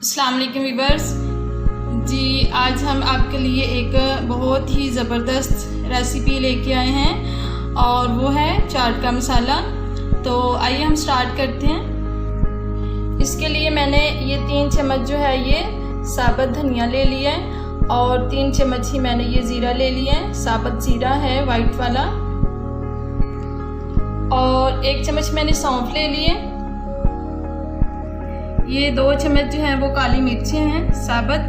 अस्सलाम वालेकुम वीवर्स जी, आज हम आपके लिए एक बहुत ही ज़बरदस्त रेसिपी लेके आए हैं और वो है चाट का मसाला। तो आइए हम स्टार्ट करते हैं। इसके लिए मैंने ये 3 चम्मच जो है ये साबुत धनिया ले लिया है और 3 चम्मच ही मैंने ये ज़ीरा ले लिया है। साबुत ज़ीरा है वाइट वाला। और 1 चम्मच मैंने सौंफ ले लिए। ये 2 चम्मच जो है वो काली मिर्चें हैं साबुत।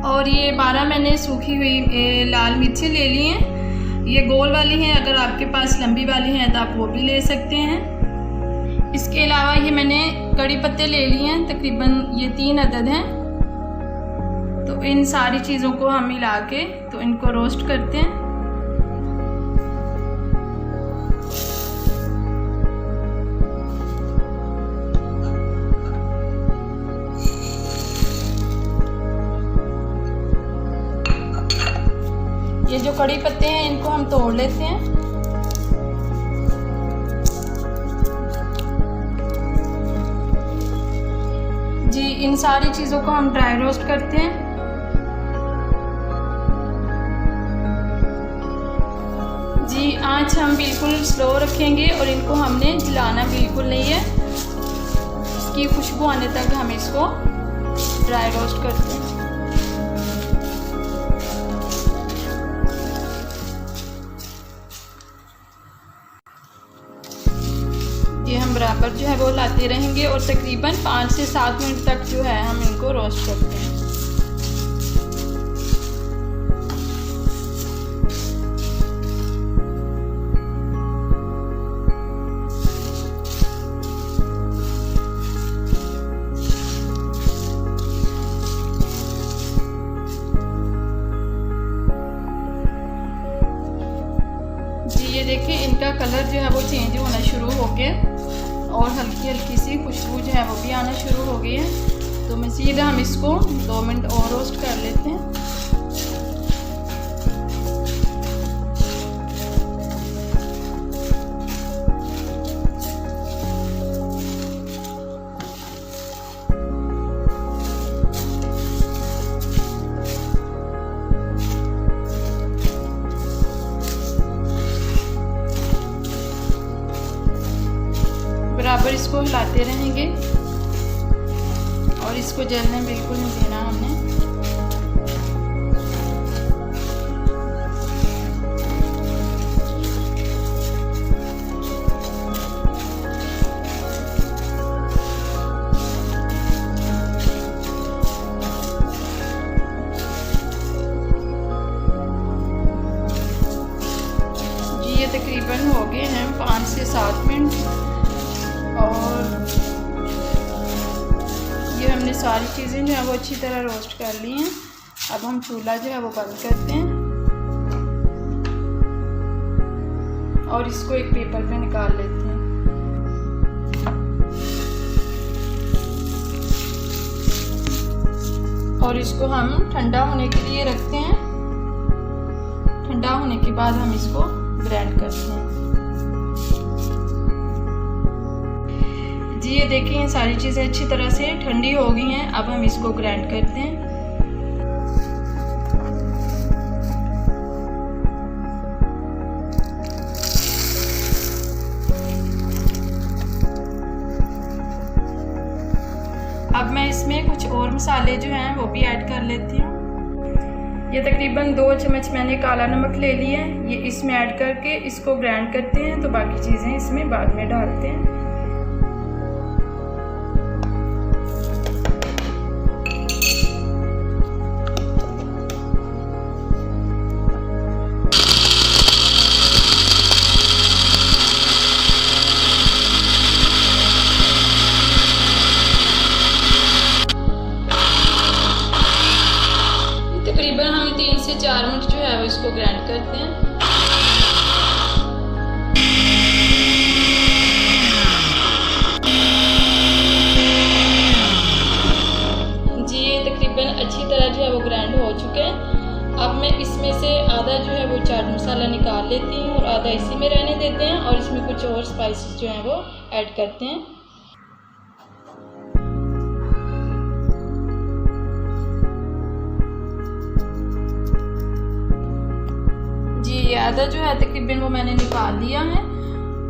और ये 12 मैंने सूखी हुई लाल मिर्चें ले ली हैं। ये गोल वाली हैं, अगर आपके पास लंबी वाली हैं तो आप वो भी ले सकते हैं। इसके अलावा ये मैंने कड़ी पत्ते ले लिए हैं, तकरीबन ये 3 अदद हैं। तो इन सारी चीज़ों को हम मिला के तो इनको रोस्ट करते हैं। ये जो कड़ी पत्ते हैं इनको हम तोड़ लेते हैं। जी, इन सारी चीज़ों को हम ड्राई रोस्ट करते हैं। जी, आंच हम बिल्कुल स्लो रखेंगे और इनको हमने जलाना बिल्कुल नहीं है। इसकी खुशबू आने तक हम इसको ड्राई रोस्ट करते हैं। ये हम बराबर जो है वो लाते रहेंगे और तकरीबन 5 से 7 मिनट तक जो है हम इनको रोस्ट करते हैं। जी, ये देखिए इनका कलर जो है वो चेंज होना शुरू हो गया और हल्की हल्की सी खुशबू जो है वो भी आना शुरू हो गई है। तो मज़ीद हम इसको 2 मिनट और रोस्ट कर लेते हैं। बराबर इसको हिलाते रहेंगे और इसको जलने बिल्कुल नहीं देना हमने। जी, ये तकरीबन हो गए हैं 5 से 7 मिनट और ये हमने सारी चीज़ें जो है वो अच्छी तरह रोस्ट कर ली हैं। अब हम चूल्हा जो है वो बंद करते हैं और इसको एक पेपर पे निकाल लेते हैं। और इसको हम ठंडा होने के लिए रखते हैं। ठंडा होने के बाद हम इसको ग्राइंड करते हैं। जी, ये देखिए सारी चीज़ें अच्छी तरह से ठंडी हो गई हैं। अब हम इसको ग्राइंड करते हैं। अब मैं इसमें कुछ और मसाले जो हैं वो भी ऐड कर लेती हूँ। ये तकरीबन 2 चम्मच मैंने काला नमक ले लिया है। ये इसमें ऐड करके इसको ग्राइंड करते हैं। तो बाकी चीज़ें इसमें बाद में डालते हैं। तकरीबन हम 3 से 4 मिनट जो है वो इसको ग्राइंड करते हैं। जी, ये तकरीबन अच्छी तरह जो है वो ग्राइंड हो चुके हैं। अब मैं इसमें से आधा जो है वो चाट मसाला निकाल लेती हूँ और आधा इसी में रहने देते हैं और इसमें कुछ और स्पाइसेस जो हैं वो ऐड करते हैं। आधा जो है तकरीबन वो मैंने निकाल लिया है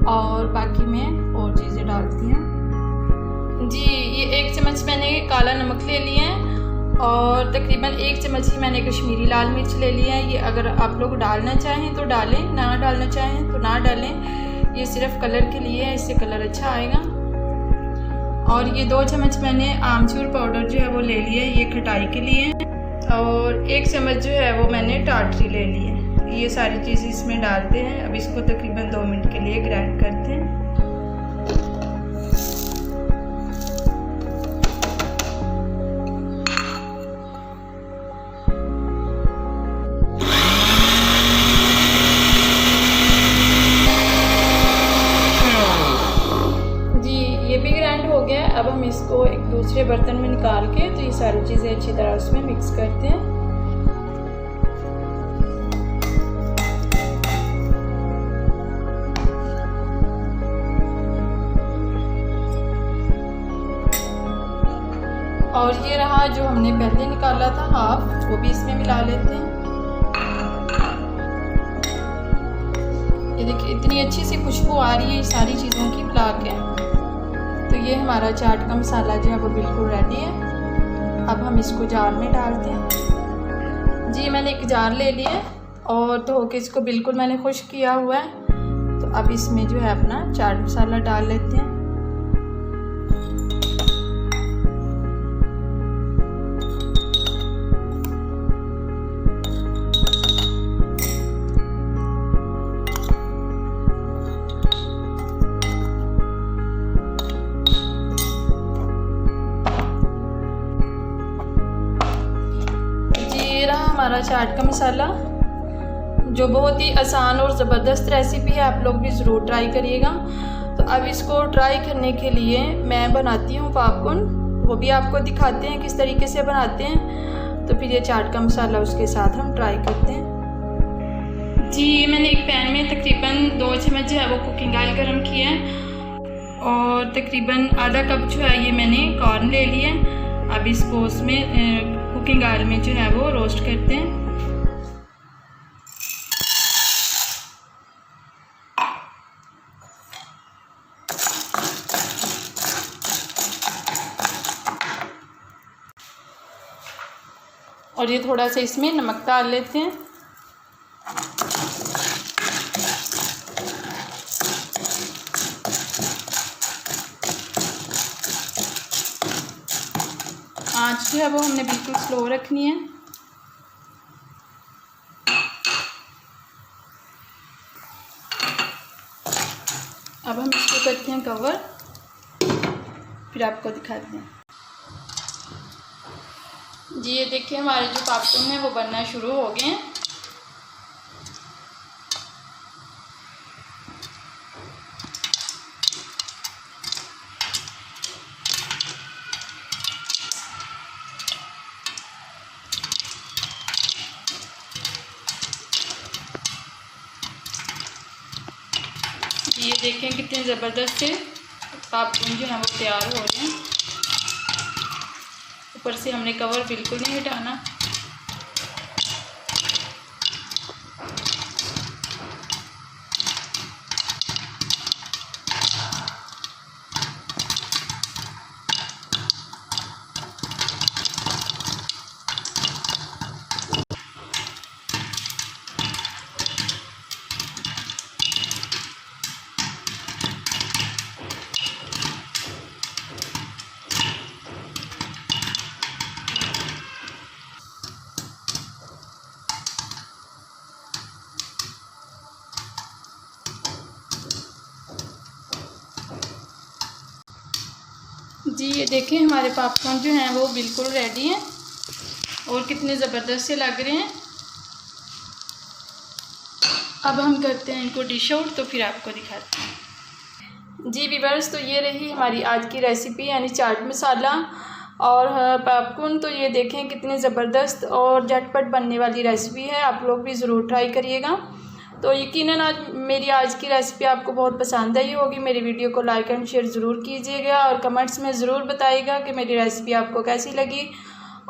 और बाकी मैं और चीज़ें डालती हूँ। जी, ये 1 चम्मच मैंने काला नमक ले लिया है और तकरीबन 1 चम्मच ही मैंने कश्मीरी लाल मिर्च ले लिया है। ये अगर आप लोग डालना चाहें तो डालें, ना डालना चाहें तो ना डालें। ये सिर्फ कलर के लिए है, इससे कलर अच्छा आएगा। और ये 2 चम्मच मैंने आमचूर पाउडर जो है वो ले लिया है, ये खटाई के लिए। और 1 चम्मच जो है वो मैंने टाटरी ले ली है। ये सारी चीज़ें इसमें डालते हैं। अब इसको तकरीबन 2 मिनट के लिए ग्राइंड करते हैं। अब हम इसको एक दूसरे बर्तन में निकाल के तो ये सारी चीज़ें अच्छी तरह उसमें मिक्स करते हैं। और ये रहा जो हमने पहले निकाला था हाफ, वो भी इसमें मिला लेते हैं। ये देखिए इतनी अच्छी सी खुशबू आ रही है ये सारी चीज़ों की मिला के। तो ये हमारा चाट का मसाला जो है वो बिल्कुल रेडी है। अब हम इसको जार में डालते हैं। जी, मैंने एक जार ले लिया है और धो के इसको बिल्कुल मैंने खुश्क किया हुआ है। तो अब इसमें जो है अपना चाट मसाला डाल लेते हैं। हमारा चाट का मसाला जो बहुत ही आसान और ज़बरदस्त रेसिपी है, आप लोग भी ज़रूर ट्राई करिएगा। तो अब इसको ट्राई करने के लिए मैं बनाती हूँ पॉपकॉर्न, वो भी आपको दिखाते हैं किस तरीके से बनाते हैं। तो फिर ये चाट का मसाला उसके साथ हम ट्राई करते हैं। जी, ये मैंने एक पैन में तकरीबन 2 चम्मच जो है वो कुकिंग ऑयल गर्म किया है और तकरीबन आधा कप जो है ये मैंने कॉर्न ले लिया है। अब इसको उसमें कुकिंग ऑयल में जो है वो रोस्ट करते हैं। और ये थोड़ा सा इसमें नमक डाल लेते हैं। आँच जो है वो हमने बिल्कुल स्लो रखनी है। अब हम इसको करते हैं कवर, फिर आपको दिखाते हैं। जी, ये देखिए हमारे जो पॉपकॉर्न है वो बनना शुरू हो गए हैं। ये देखें कितने ज़बरदस्त से पॉपकॉर्न जो है वो तैयार हो रहे हैं। ऊपर से हमने कवर बिल्कुल नहीं हटाना। जी, ये देखें हमारे पॉपकॉर्न जो हैं वो बिल्कुल रेडी हैं और कितने ज़बरदस्त से लग रहे हैं। अब हम करते हैं इनको डिश आउट, तो फिर आपको दिखाते हैं। जी व्यूअर्स, तो ये रही हमारी आज की रेसिपी यानी चाट मसाला और पॉपकॉर्न। तो ये देखें कितनी ज़बरदस्त और झटपट बनने वाली रेसिपी है, आप लोग भी ज़रूर ट्राई करिएगा। तो यकीनन मेरी आज की रेसिपी आपको बहुत पसंद आई होगी। मेरी वीडियो को लाइक एंड शेयर ज़रूर कीजिएगा और कमेंट्स में ज़रूर बताइएगा कि मेरी रेसिपी आपको कैसी लगी,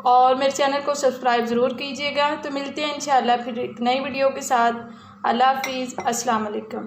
और मेरे चैनल को सब्सक्राइब ज़रूर कीजिएगा। तो मिलते हैं इंशाल्लाह फिर एक नई वीडियो के साथ। अल्लाह हाफिज़, अस्सलाम वालेकुम।